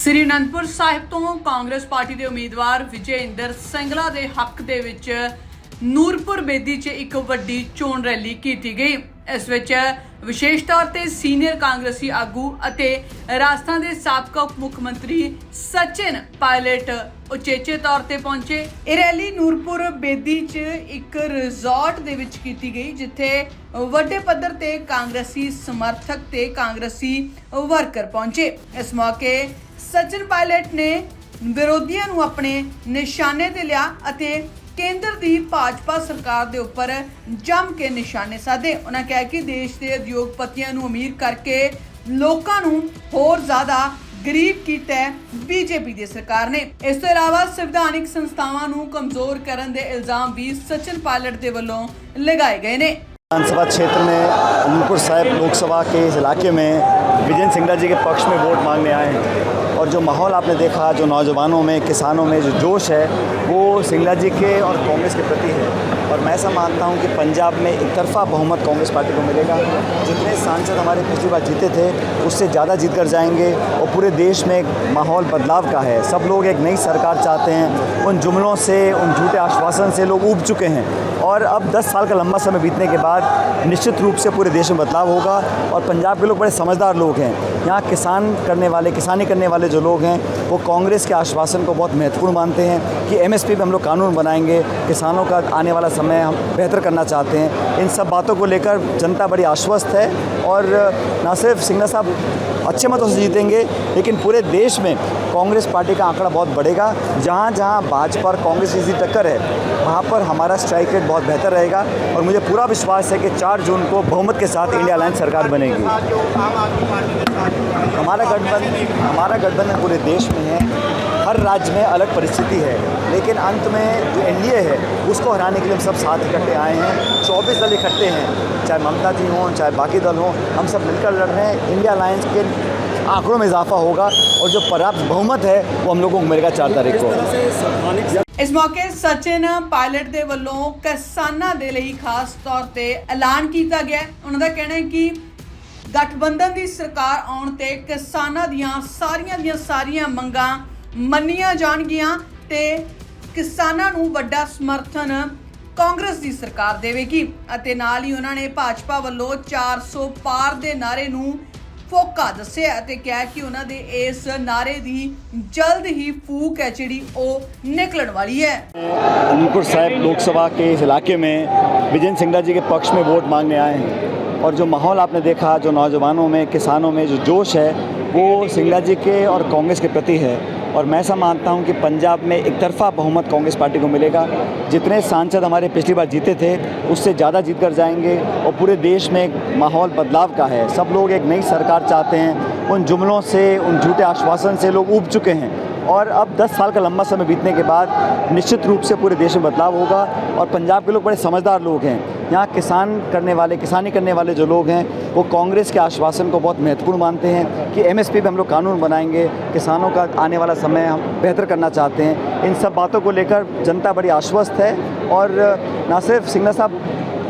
ਸ੍ਰੀ ਅਨੰਦਪੁਰ ਸਾਹਿਬ ਤੋਂ ਕਾਂਗਰਸ ਪਾਰਟੀ ਦੇ ਉਮੀਦਵਾਰ ਵਿਜੇ ਇੰਦਰ ਸਿੰਗਲਾ ਦੇ ਹੱਕ ਦੇ ਵਿੱਚ ਨੂਰਪੁਰ ਬੇਦੀ 'ਚ ਇੱਕ ਵੱਡੀ ਚੋਣ ਰੈਲੀ ਕੀਤੀ ਗਈ। ਇਸ ਵਿੱਚ ਵਿਸ਼ੇਸ਼ ਤੌਰ ਤੇ ਸੀਨੀਅਰ ਕਾਂਗਰਸੀ ਆਗੂ ਅਤੇ ਰਾਜਸਥਾਨ ਦੇ ਸਾਬਕਾ ਉਪ ਮੁੱਖ ਮੰਤਰੀ ਸਚਿਨ ਪਾਇਲਟ ਉਚੇਚੇ ਤੌਰ ਤੇ ਪਹੁੰਚੇ। ਇਹ ਰੈਲੀ ਨੂਰਪੁਰ ਬੇਦੀ 'ਚ ਇੱਕ ਰਿਜ਼ੋਰਟ ਦੇ ਵਿੱਚ ਕੀਤੀ ਗਈ, ਜਿੱਥੇ ਵੱਡੇ ਪੱਧਰ ਤੇ ਕਾਂਗਰਸੀ ਸਮਰਥਕ ਤੇ ਕਾਂਗਰਸੀ ਵਰਕਰ ਪਹੁੰਚੇ। ਇਸ ਮੌਕੇ ਸਚਿਨ ਪਾਇਲਟ ਨੇ ਵਿਰੋਧੀਆਂ ਨੂੰ ਆਪਣੇ ਨਿਸ਼ਾਨੇ ਤੇ ਲਿਆ ਅਤੇ ਕੇਂਦਰ ਦੀ ਭਾਜਪਾ ਸਰਕਾਰ ਦੇ ਉੱਪਰ ਜੰਮ ਕੇ ਨਿਸ਼ਾਨੇ ਸਾਧੇ। ਉਹਨਾਂ ਕਿਹਾ ਕਿ ਦੇਸ਼ ਦੇ ਉਦਯੋਗਪਤੀਆਂ ਨੂੰ ਅਮੀਰ ਕਰਕੇ ਲੋਕਾਂ ਨੂੰ ਹੋਰ ਜ਼ਿਆਦਾ ਗਰੀਬ ਕੀਤਾ ਹੈ बीजेपी ਦੀ ਸਰਕਾਰ ਨੇ। ਇਸ ਤੋਂ ਇਲਾਵਾ ਸੰਵਿਧਾਨਿਕ ਸੰਸਥਾਵਾਂ ਨੂੰ ਕਮਜ਼ੋਰ ਕਰਨ ਦੇ ਇਲਜ਼ਾਮ ਵੀ ਸਚਿਨ ਪਾਇਲਟ ਦੇ ਵੱਲੋਂ लगाए गए ने। विधानसभा क्षेत्र में अनंतपुर साहिब लोकसभा के इस इलाके में विजय सिंगला जी के पक्ष में वोट मांगने आए हैं और जो माहौल आपने देखा, जो नौजवानों में, किसानों में जो जोश है, वो सिंगला जी के और कांग्रेस के प्रति है। और मैं ऐसा मानता हूँ कि पंजाब में एक तरफा बहुमत कांग्रेस पार्टी को मिलेगा। जितने सांसद हमारे पिछली बार जीते थे उससे ज़्यादा जीत कर जाएंगे और पूरे देश में एक माहौल बदलाव का है। सब लोग एक नई सरकार चाहते हैं। उन जुमलों से, उन झूठे आश्वासन से लोग ऊब चुके हैं और अब 10 साल का लंबा समय बीतने के बाद निश्चित रूप से पूरे देश में बदलाव होगा। और पंजाब के लोग बड़े समझदार लोग हैं। यहाँ किसानी करने वाले जो लोग हैं वो कांग्रेस के आश्वासन को बहुत महत्वपूर्ण मानते हैं कि MSP पे हम लोग कानून बनाएंगे, किसानों का आने वाला समय हम बेहतर करना चाहते हैं। इन सब बातों को लेकर जनता बड़ी आश्वस्त है और ना सिर्फ सिंगला साहब अच्छे मतों से जीतेंगे, लेकिन पूरे देश में कांग्रेस पार्टी का आंकड़ा बहुत बढ़ेगा। जहाँ जहाँ भाजपा और कांग्रेस की टक्कर है वहाँ पर हमारा स्ट्राइक रेट बहुत बेहतर रहेगा और मुझे पूरा विश्वास है कि 4 जून को बहुमत के साथ इंडिया अलायंस सरकार बनेगी। हमारा गठबंधन पूरे देश में है। हर राज्य में अलग परिस्थिति है, लेकिन अंत में जो NDA है उसको हराने के लिए हम सब साथ इकट्ठे आए हैं। 24 दल इकट्ठे हैं, चाहे ममता जी हों, चाहे बाकी दल हों, हम सब मिलकर लड़ रहे हैं। इंडिया अलायंस के आंकड़ों में इजाफा होगा और जो पर्याप्त बहुमत है वो हम लोगों को मिलेगा 4 तारीख को। इस मौके सचिन पायलट दे वल्लों किसानां दे लई खास तौर ते ऐलान किया गया। उन्हां दा कहना है कि गठबंधन की सरकार आउण ते किसानां दियां सारियां मंगां ਮੰਨੀਆਂ ਜਾਣਗੀਆਂ ਤੇ ਕਿਸਾਨਾਂ ਨੂੰ ਵੱਡਾ ਸਮਰਥਨ ਕਾਂਗਰਸ ਦੀ ਸਰਕਾਰ ਦੇਵੇਗੀ। ਅਤੇ ਨਾਲ ਹੀ ਉਹਨਾਂ ਨੇ ਭਾਜਪਾ ਵੱਲੋਂ 400 ਪਾਰ ਦੇ ਨਾਰੇ ਨੂੰ ਫੋਕਾ ਦੱਸਿਆ ਅਤੇ ਕਿਹਾ ਕਿ ਉਹਨਾਂ ਦੇ ਇਸ ਨਾਰੇ ਦੀ ਜਲਦ ਹੀ ਫੂਕ ਹੈ ਜਿਹੜੀ ਉਹ ਨਿਕਲਣ ਵਾਲੀ ਹੈ। अनंतपुर साहिब लोकसभा के इस इलाके में विजय सिंगला जी के पक्ष में वोट मांगने आए हैं और जो माहौल आपने देखा, जो नौजवानों में, किसानों में जो जोश है, वो सिंगला जी के और कांग्रेस के प्रति है। और मैं ऐसा मानता हूँ कि पंजाब में एक तरफा बहुमत कांग्रेस पार्टी को मिलेगा। जितने सांसद हमारे पिछली बार जीते थे उससे ज़्यादा जीत कर जाएंगे और पूरे देश में एक माहौल बदलाव का है। सब लोग एक नई सरकार चाहते हैं। उन जुमलों से, उन झूठे आश्वासन से लोग ऊब चुके हैं और अब 10 साल का लंबा समय बीतने के बाद निश्चित रूप से पूरे देश में बदलाव होगा। और पंजाब के लोग बड़े समझदार लोग हैं। यहाँ किसानी करने वाले जो लोग हैं वो कांग्रेस के आश्वासन को बहुत महत्वपूर्ण मानते हैं कि MSP पे हम लोग कानून बनाएंगे, किसानों का आने वाला समय हम बेहतर करना चाहते हैं। इन सब बातों को लेकर जनता बड़ी आश्वस्त है और ना सिर्फ सिंगला साहब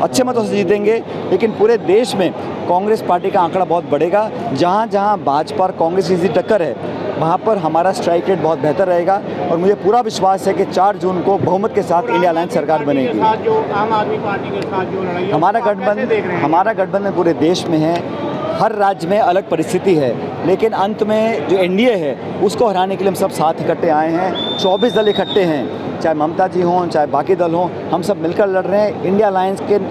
अच्छे मतों से जीतेंगे, लेकिन पूरे देश में कांग्रेस पार्टी का आंकड़ा बहुत बढ़ेगा। जहाँ जहाँ भाजपा और कांग्रेस की टक्कर है वहाँ पर हमारा स्ट्राइक रेट बहुत बेहतर रहेगा और मुझे पूरा विश्वास है कि 4 जून को बहुमत के साथ इंडिया अलायंस सरकार बनेगी। आम आदमी पार्टी के साथ जो लड़ाई हमारा गठबंधन पूरे देश में है। हर राज्य में अलग परिस्थिति है, लेकिन अंत में जो NDA है उसको हराने के लिए हम सब साथ इकट्ठे आए हैं। 24 दल इकट्ठे हैं, चाहे ममता जी हों, चाहे बाकी दल हों, हम सब मिलकर लड़ रहे हैं। इंडिया अलायंस के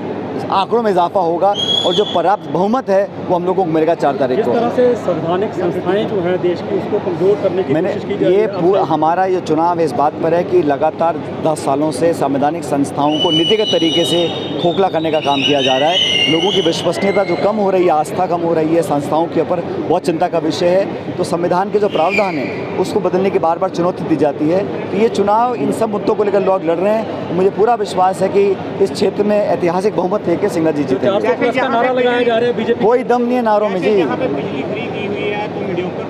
आंकड़ों में इजाफा होगा और जो पर्याप्त बहुमत है वो हम लोगों को मिलेगा 4 तारीख को। जिस तरह से संवैधानिक संस्थाएं जो हैं देश की उसको कमज़ोर करने की कोशिश की जा रही है। हमारा ये चुनाव इस बात पर है कि लगातार 10 सालों से संवैधानिक संस्थाओं को नीतिगत तरीके से खोखला करने का काम किया जा रहा है। लोगों की विश्वसनीयता जो कम हो रही है, आस्था कम हो रही है संस्थाओं के ऊपर, बहुत चिंता का विषय है। तो संविधान के जो प्रावधान है उसको बदलने की बार बार चुनौती दी जाती है। तो ये चुनाव इन सब मुद्दों को लेकर लोग लड़ रहे हैं। मुझे पूरा विश्वास है कि इस क्षेत्र में ऐतिहासिक बहुमत लेकर सिंगला जी जीतेंगे। नारा लगाया जा रहा है बीजेपी, कोई दम नहीं है नारों में जी। यहाँ पे बिजली फ्री की हुई है तो मीडियोकर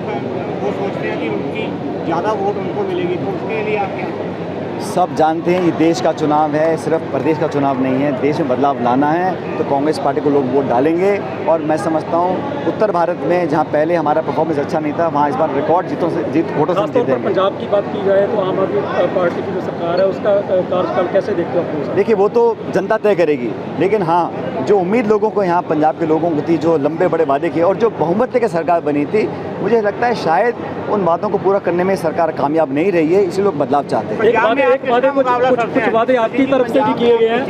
वो सोचते हैं कि उनकी ज़्यादा वोट उनको मिलेगी, तो उसके लिए आप क्या सब जानते हैं ये देश का चुनाव है, सिर्फ प्रदेश का चुनाव नहीं है। देश में बदलाव लाना है तो कांग्रेस पार्टी को लोग वोट डालेंगे। और मैं समझता हूँ उत्तर भारत में जहाँ पहले हमारा परफॉर्मेंस अच्छा नहीं था, वहाँ इस बार रिकॉर्ड वोटों से खासतौर पर जीतेंगे। पंजाब की बात की जाए तो आम आदमी पार्टी की जो सरकार है उसका कार्यकाल कैसे देखते हो आप? देखिए वो तो जनता तय करेगी, लेकिन हाँ जो उम्मीद लोगों को यहाँ पंजाब के लोगों को थी, जो लंबे बड़े वादे किए और जो बहुमत की सरकार बनी थी, मुझे लगता है शायद उन बातों को पूरा करने में सरकार कामयाब नहीं रही है, इसलिए लोग बदलाव चाहते हैं। कुछ वादे आपकी तरफ से भी किए गए हैं,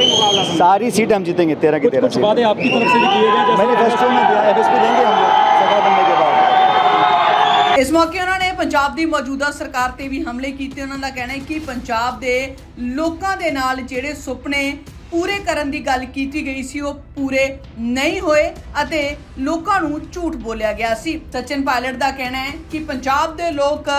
सारी सीटें हम जीतेंगे 13 की 13 कुछ वादे आपकी तरफ से भी किए गए हैं, मैनिफेस्टो में दिया है, एमएसपी देंगे हम लोग सरकार बनने के बाद। ਇਸ ਮੌਕੇ ਉਹਨਾਂ ਨੇ ਪੰਜਾਬ ਦੀ ਮੌਜੂਦਾ ਸਰਕਾਰ ਤੇ ਵੀ ਹਮਲੇ ਕੀਤੇ। ਉਹਨਾਂ ਦਾ ਕਹਿਣਾ ਹੈ ਕਿ ਪੰਜਾਬ ਦੇ ਲੋਕਾਂ ਦੇ ਨਾਲ ਜਿਹੜੇ ਸੁਪਨੇ ਪੂਰੇ ਕਰਨ ਦੀ ਗੱਲ ਕੀਤੀ ਗਈ ਸੀ ਉਹ ਪੂਰੇ ਨਹੀਂ ਹੋਏ ਅਤੇ ਲੋਕਾਂ ਨੂੰ ਝੂਠ ਬੋਲਿਆ ਗਿਆ ਸੀ। ਸਚਿਨ ਪਾਇਲਟ ਦਾ ਕਹਿਣਾ ਹੈ ਕਿ ਪੰਜਾਬ ਦੇ ਲੋਕ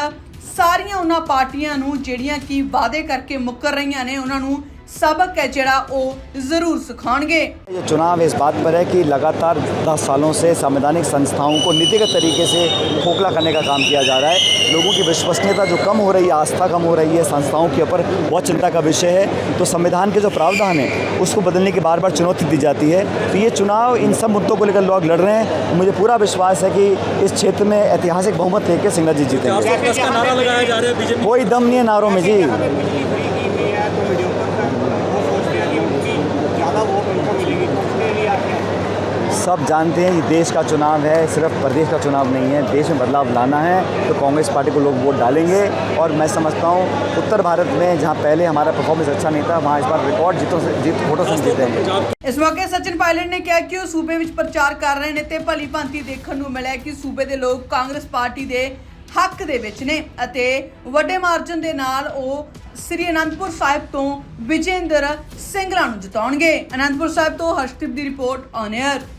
ਸਾਰੀਆਂ ਉਹਨਾਂ ਪਾਰਟੀਆਂ ਨੂੰ ਜਿਹੜੀਆਂ ਕਿ ਵਾਅਦੇ ਕਰਕੇ ਮੁੱਕਰ ਰਹੀਆਂ ਨੇ ਉਹਨਾਂ ਨੂੰ सबक है जड़ा वो जरूर सिखाएंगे। ये चुनाव इस बात पर है कि लगातार 10 सालों से संवैधानिक संस्थाओं को नीतिगत तरीके से खोखला करने का काम किया जा रहा है। लोगों की विश्वसनीयता जो कम हो रही है, आस्था कम हो रही है संस्थाओं के ऊपर, बहुत चिंता का विषय है। तो संविधान के जो प्रावधान है उसको बदलने की बार बार चुनौती दी जाती है। तो ये चुनाव इन सब मुद्दों को लेकर लोग लड़ रहे हैं। मुझे पूरा विश्वास है कि इस क्षेत्र में ऐतिहासिक बहुमत लेकर सिंगला जी जीतेंगे। नारा लगाया जा रहा है बीजेपी, कोई दम नहीं है नारों में जी। सब जानते हैं ये देश का चुनाव है, सिर्फ प्रदेश का चुनाव नहीं है। देश में बदलाव लाना है तो कांग्रेस पार्टी को लोग वोट डालेंगे। और मैं समझता हूँ उत्तर भारत में जहाँ पहले हमारा परफॉर्मेंस अच्छा नहीं था, वहाँ इस बार रिकॉर्ड वोटों से जीतेंगे। ਇਸ ਮੌਕੇ ਸਚਿਨ ਪਾਇਲਟ ਨੇ ਕਿਹਾ ਕਿ ਉਹ ਸੂਬੇ ਵਿੱਚ ਪ੍ਰਚਾਰ ਕਰ ਰਹੇ ਨੇ ਤੇ ਭਲੀ ਭਾਂਤੀ ਦੇਖਣ ਨੂੰ ਮਿਲਿਆ ਕਿ ਸੂਬੇ ਦੇ ਲੋਕ ਕਾਂਗਰਸ ਪਾਰਟੀ ਦੇ ਹੱਕ ਦੇ ਵਿੱਚ ਨੇ ਅਤੇ ਵੱਡੇ ਮਾਰਜਨ ਦੇ ਨਾਲ ਉਹ ਸ੍ਰੀ ਅਨੰਦਪੁਰ ਸਾਹਿਬ ਤੋਂ ਵਿਜੇਂਦਰ ਸਿੰਗਲਾ ਨੂੰ ਜਿਤਾਉਣਗੇ। ਅਨੰਦਪੁਰ ਸਾਹਿਬ ਤੋਂ ਹਰਸ਼ਦੀਪ ਦੀ ਰਿਪੋਰਟ ਔਨ 에ਅਰ।